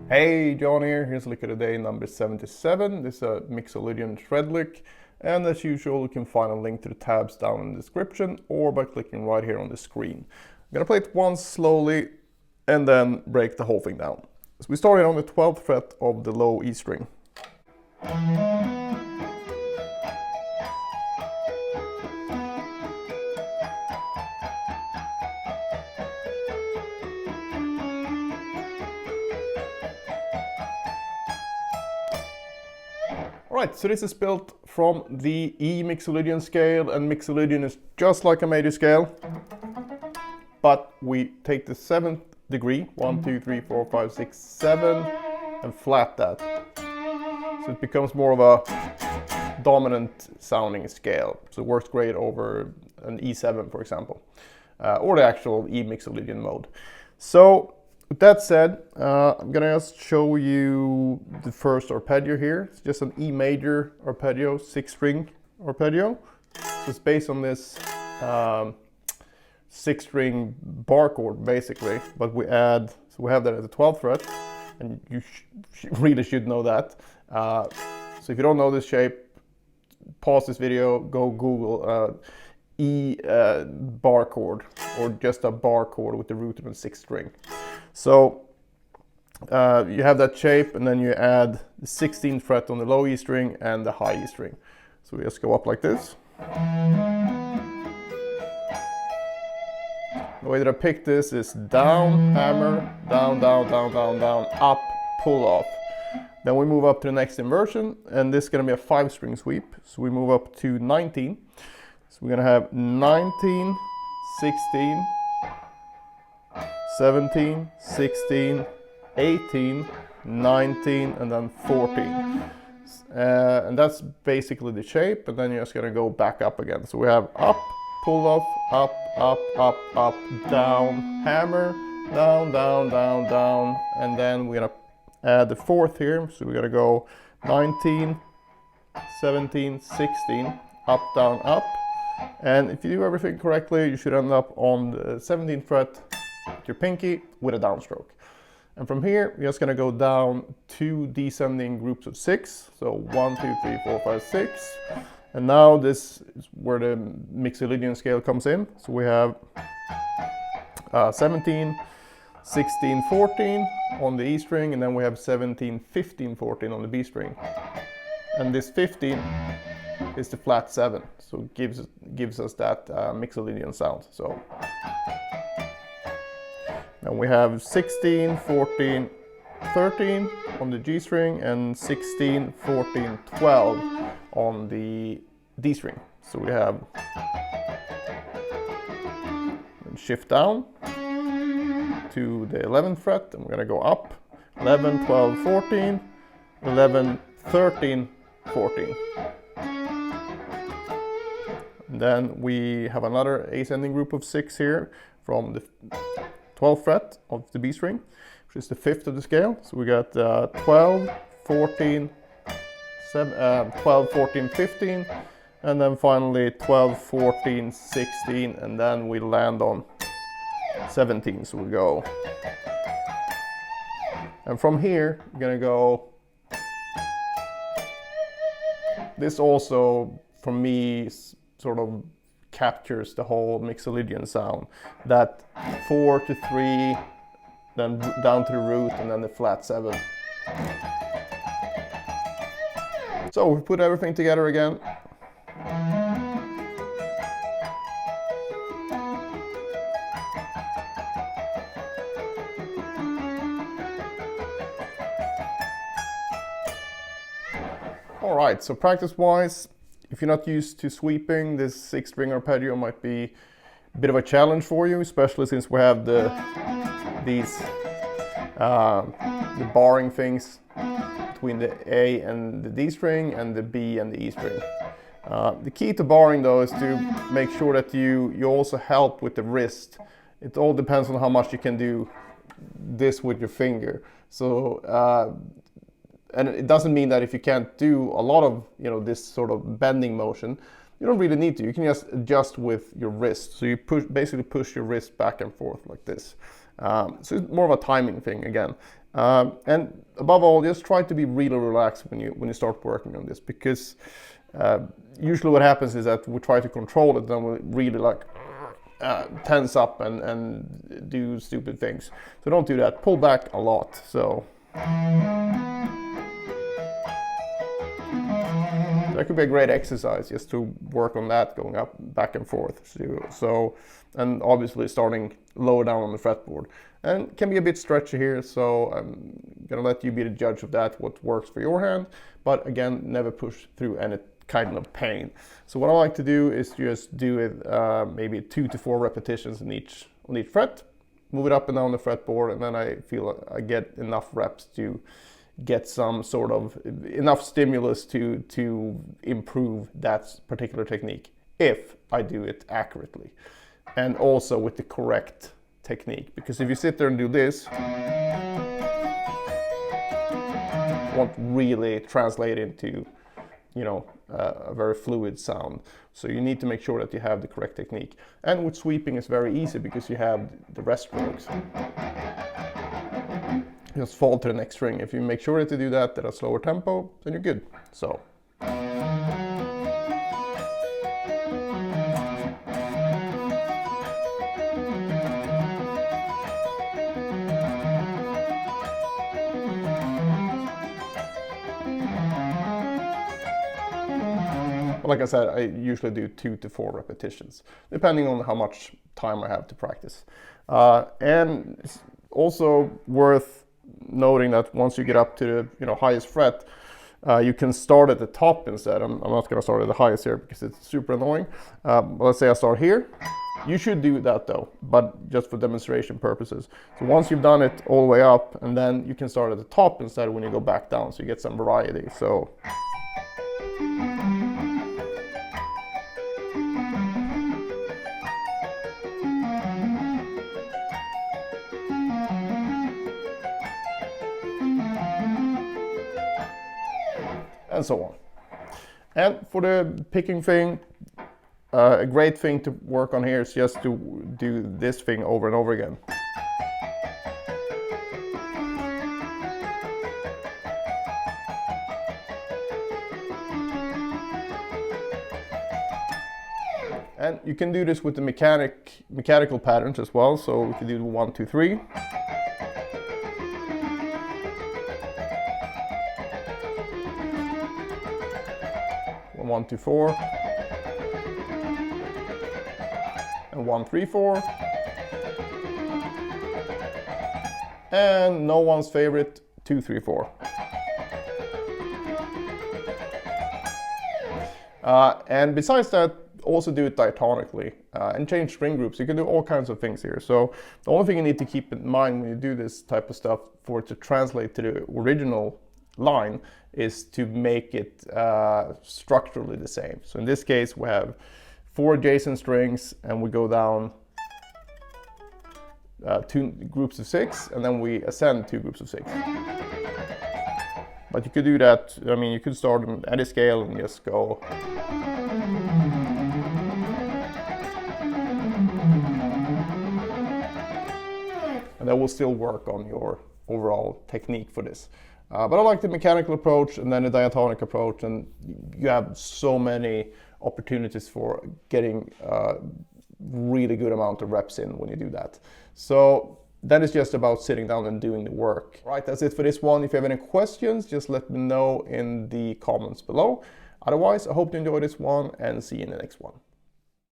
Hey, John here. Here's a lick of the day number 77. This is a Mixolydian shred lick, and as usual you can find a link to the tabs down in the description or by clicking right here on the screen. I'm gonna play it once slowly and then break the whole thing down. So we started on the 12th fret of the low E string. Alright, so this is built from the E Mixolydian scale, and Mixolydian is just like a major scale, but we take the 7th degree, 1, 2, 3, 4, 5, 6, 7, and flat that. So it becomes more of a dominant sounding scale. So it works great over an E7, for example, or the actual E Mixolydian mode. So with that said, I'm gonna just show you the first arpeggio here. It's just an E major arpeggio, 6-string arpeggio. So it's based on this 6-string bar chord basically, but we add, so we have that at the 12th fret, and you really should know that. So if you don't know this shape, pause this video, go Google E bar chord, or just a bar chord with the root of a 6th string. So you have that shape, and then you add the 16th fret on the low E string and the high E string. So we just go up like this. The way that I pick this is down, hammer, down, down, down, down, down, up, pull off. Then we move up to the next inversion, and this is going to be a 5-string sweep. So we move up to 19. So we're going to have 19, 16, 17, 16, 18, 19, and then 14. And that's basically the shape, and then you're just going to go back up again. So we have up, pull off, up, up, up, up, down, hammer, down, down, down, down, and then we're going to add the 4th here. So we're going to go 19, 17, 16, up, down, up. And if you do everything correctly, you should end up on the 17th fret with your pinky with a downstroke. And from here, we're just going to go down 2 descending groups of 6. So 1, 2, 3, 4, 5, 6. And now this is where the Mixolydian scale comes in. So we have 17, 16, 14 on the E string, and then we have 17, 15, 14 on the B string. And this 15 is the flat 7, so it gives us that Mixolydian sound. So then we have 16, 14, 13 on the G string, and 16, 14, 12 on the D string. So we have shift down to the 11th fret, and we're going to go up 11, 12, 14, 11, 13, 14. And then we have another ascending group of 6 here from the 12th fret of the B string, which is the 5th of the scale. So we got 12, 14, 12, 14, 15, and then finally 12, 14, 16, and then we land on 17. So we go, and from here we're gonna go. This also, for me, sort of captures the whole Mixolydian sound. That 4 to 3, then down to the root, and then the flat 7. So we put everything together again. Alright, so practice-wise, if you're not used to sweeping, this 6-string arpeggio might be a bit of a challenge for you, especially since we have the barring things between the A and the D string and the B and the E string. The key to barring though is to make sure that you also help with the wrist. It all depends on how much you can do this with your finger. So and it doesn't mean that if you can't do a lot of this sort of bending motion, You don't really need to. You can just adjust with your wrist. So you basically push your wrist back and forth like this. So it's more of a timing thing again. And above all, just try to be really relaxed when you start working on this, because usually what happens is that we try to control it, then we really like tense up and do stupid things. So don't do that. Pull back a lot. So that could be a great exercise just to work on that, going up, back and forth. So and obviously starting lower down on the fretboard. And can be a bit stretchy here, so I'm gonna let you be the judge of that, what works for your hand. But again, never push through any kind of pain. So what I like to do is just do it maybe 2 to 4 repetitions on each fret, move it up and down the fretboard, and then I feel I get enough reps to get some sort of enough stimulus to improve that particular technique if I do it accurately and also with the correct technique. Because if you sit there and do this, it won't really translate into, you know, a very fluid sound. So you need to make sure that you have the correct technique. And with sweeping it's very easy because you have the rest strokes. Just fall to the next string. If you make sure to do that at a slower tempo, then you're good. So. Like I said, I usually do 2 to 4 repetitions, depending on how much time I have to practice. And it's also worth noting that once you get up to the highest fret, you can start at the top instead. I'm not going to start at the highest here because it's super annoying. Let's say I start here. You should do that though, but just for demonstration purposes. So once you've done it all the way up, and then you can start at the top instead when you go back down, so you get some variety. So. And so on. And for the picking thing, a great thing to work on here is just to do this thing over and over again. And you can do this with the mechanical patterns as well. So we can do 1, 2, 3. 1, 2, 4, and 1, 3, 4, and no one's favorite 2, 3, 4. And besides that, also do it diatonically and change string groups. You can do all kinds of things here. So the only thing you need to keep in mind when you do this type of stuff for it to translate to the original line is to make it structurally the same. So in this case we have 4 adjacent strings and we go down 2 groups of 6 and then we ascend 2 groups of 6. But you could do that, I mean you could start on any scale and just go. And that will still work on your overall technique for this. But I like the mechanical approach and then the diatonic approach, and you have so many opportunities for getting really good amount of reps in when you do that. So that is just about sitting down and doing the work. Right, that's it for this one. If you have any questions, just let me know in the comments below. Otherwise, I hope you enjoyed this one and see you in the next one.